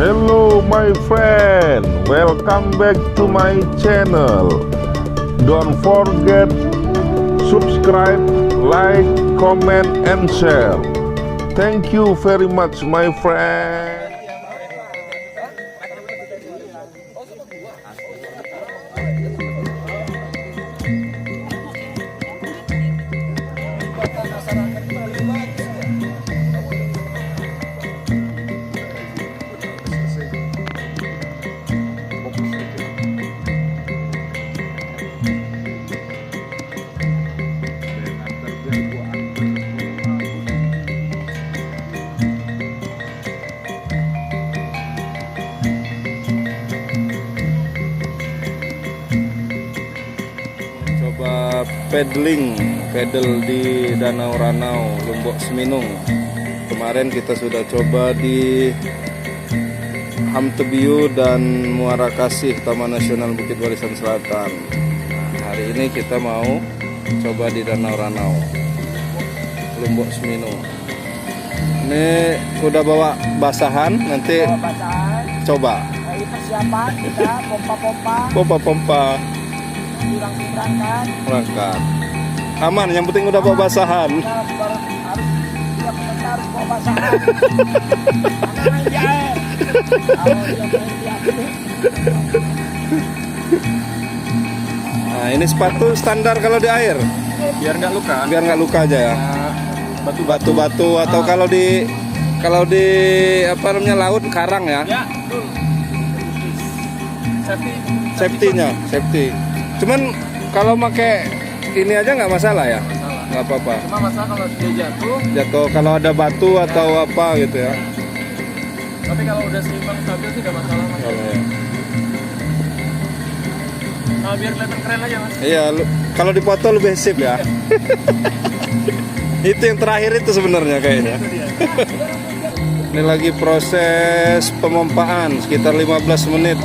Hello my friend, welcome back to my channel. Don't forget subscribe, like, comment and share. Thank you very much my friend. Coba pedal di Danau Ranau, Lombok Seminung. Kemarin kita sudah coba di Hamtebiu dan Muara Kasih, Taman Nasional Bukit Barisan Selatan. Nah, hari ini kita mau coba di Danau Ranau, Lombok Seminung. Ini udah bawa basahan, nanti coba. Persiapan kita Pompa-pompa. Berangkat. Aman, yang penting udah bawa basahan. Nah, ini sepatu standar kalau di air. Biar nggak luka. Biar nggak luka aja ya. Batu-batu atau kalau di apa namanya laut karang ya. Ya, betul. Safety. Cuman kalau pakai ini aja nggak masalah ya? Nggak apa-apa. Cuma masalah kalau dia Jatuh kalau ada batu atau apa gitu ya. tapi kalau udah seimbang stabil sih nggak masalah mas. Kalau ya. Nah, biar kelihatan keren aja mas. Iya, kalau dipoto lebih sip ya. Itu yang terakhir itu sebenarnya kayaknya. Ini lagi proses pemompaan sekitar 15 menit.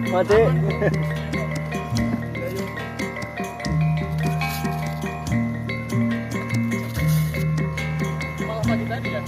Mati. Malah pagi tadi ya.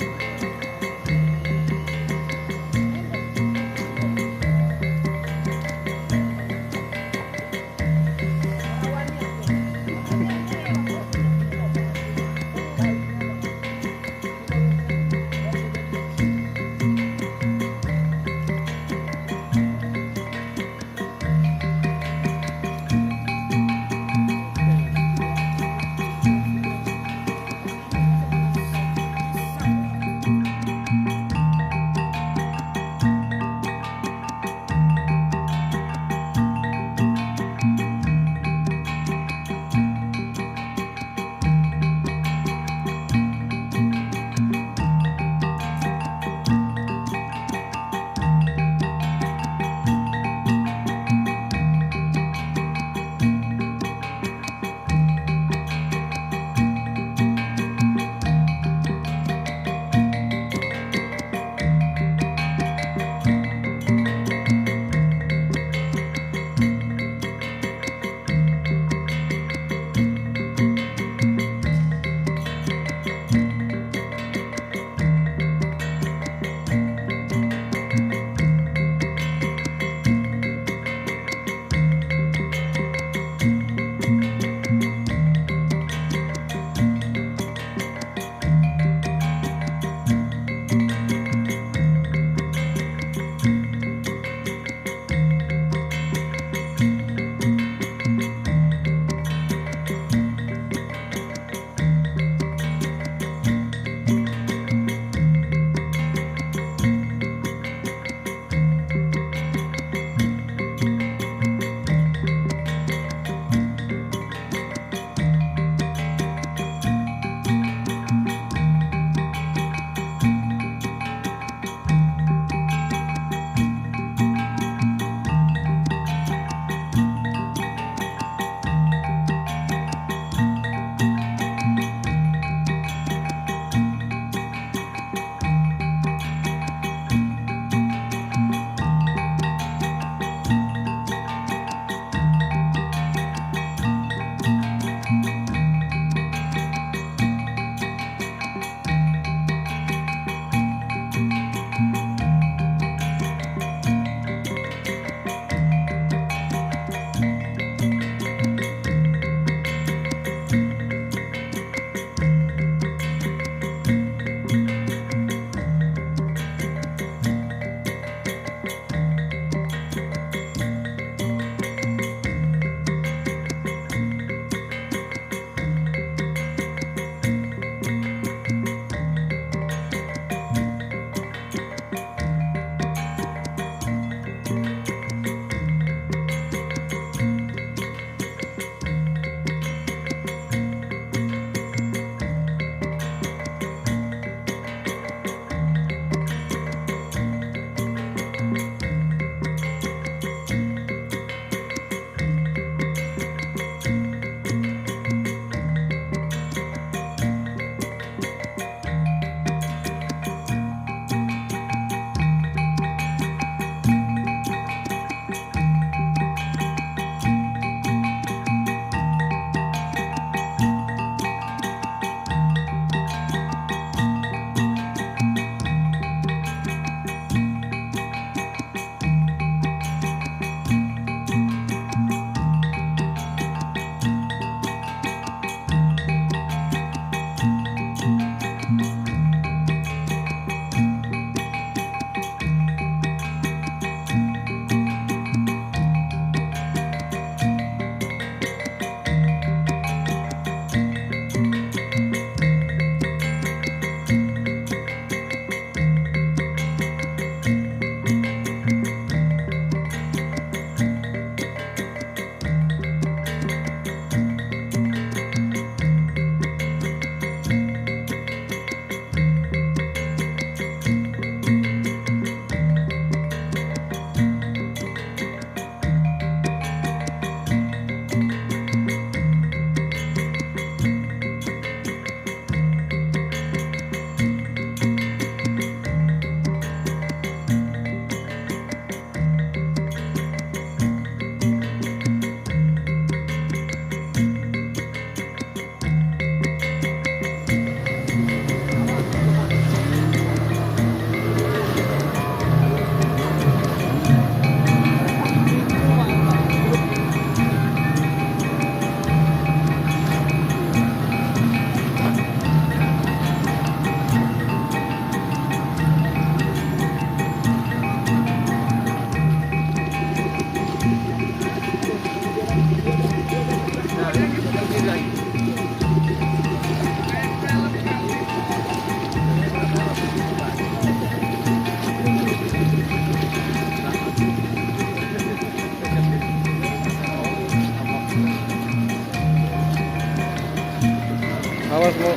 Awas mau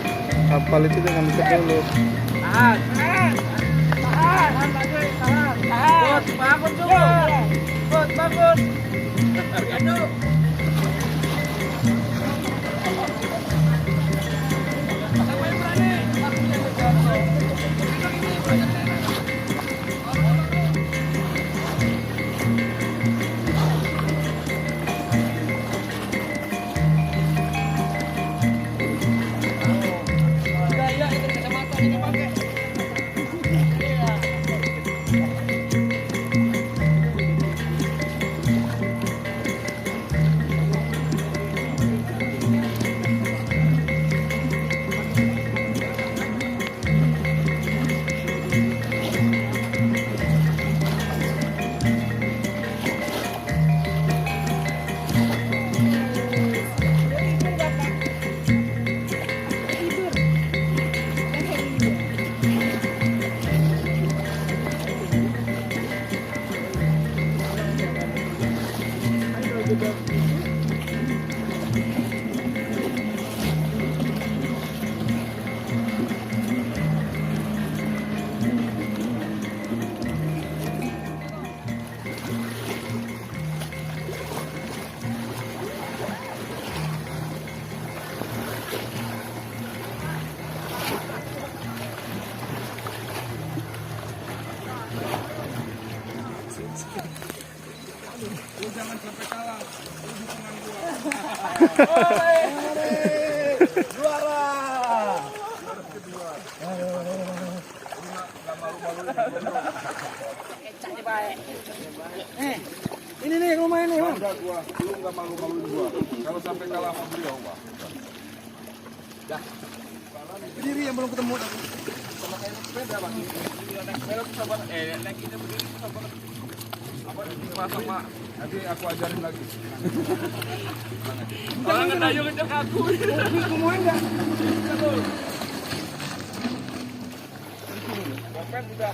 kapal itu jangan dekat dulu. Tahan. Tahan. Bud, bangun dulu. Bud, bangun. Aduh. Ini nih rumah ini, Bang. Lu nggak malu-maluin gua. Kalau sampai kalah sama beliau, Pak. Sendiri yang belum ketemu. Sama kayak sepeda, Bang. Naik sepeda susah banget. Naik ini berdiri susah banget. Apa rasa, Mak? Nanti aku ajarin lagi. Orang ngedayu kenceng aku. Kamu enggak? Kopet udah.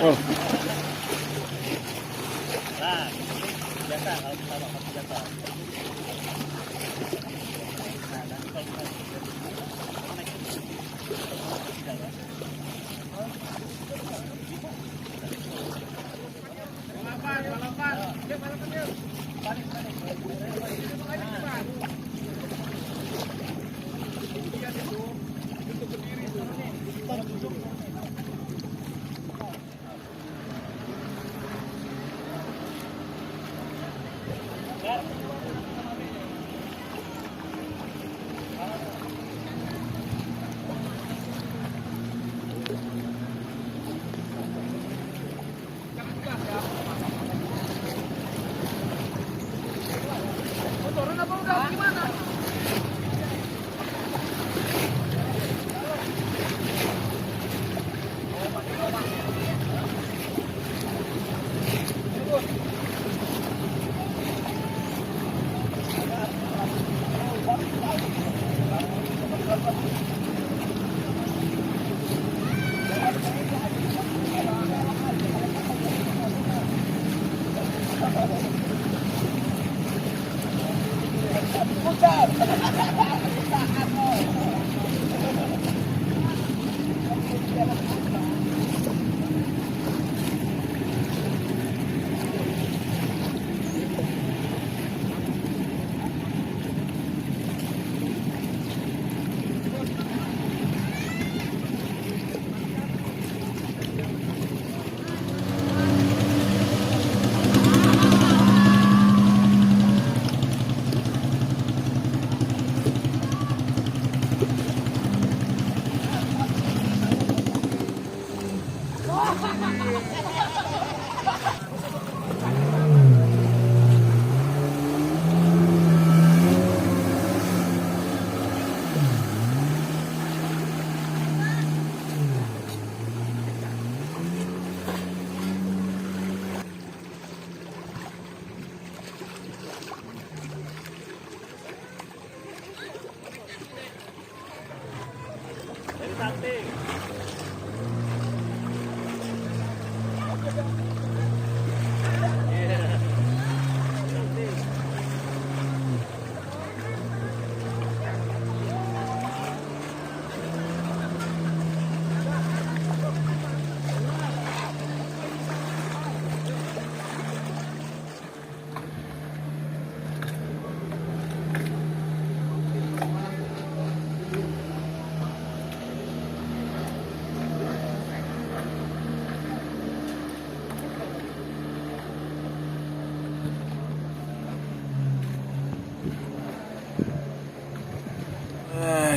Oh. Nah, biasa kalau kita bawa biasa. Nah, dan kita balapan, balapan. Yuk, balapan yuk.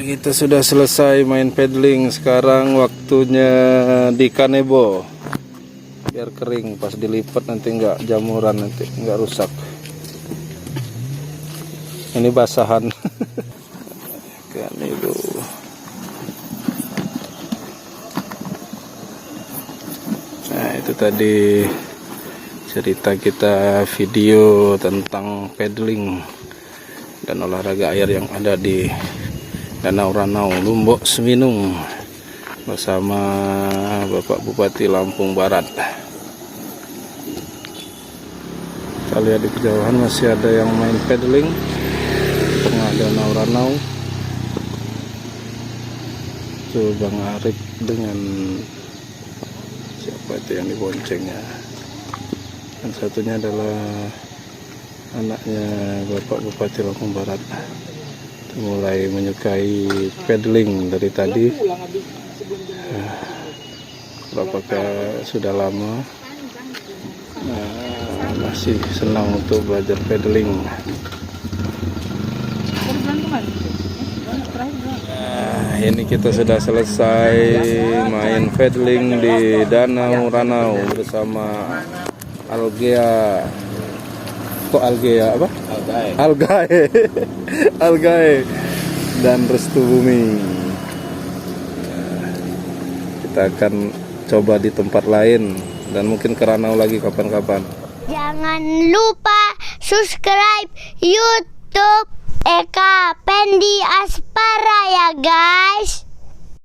Kita sudah selesai main paddling. Sekarang waktunya di kanebo. Biar kering, pas dilipat nanti nggak jamuran, nanti nggak rusak. Ini basahan. Kanebo. Nah, itu tadi cerita kita, video tentang paddling dan olahraga air yang ada di Danau Ranau, Lombok Seminung bersama Bapak Bupati Lampung Barat. Kita lihat di kejauhan masih ada yang main paddling di tengah Danau Ranau. Itu Bang Arif dengan siapa itu yang diboncengnya. Dan satunya adalah anaknya Bapak Bupati Lampung Barat. Mulai menyukai paddling dari tadi. Apakah sudah lama masih senang untuk belajar paddling. Ini kita sudah selesai main paddling di Danau Ranau bersama Algea. Kok Algea apa? Algae. Algae dan Restu Bumi. Kita akan coba di tempat lain dan mungkin ke Ranau lagi kapan-kapan. Jangan lupa subscribe YouTube Eka Pendi Aspara ya guys.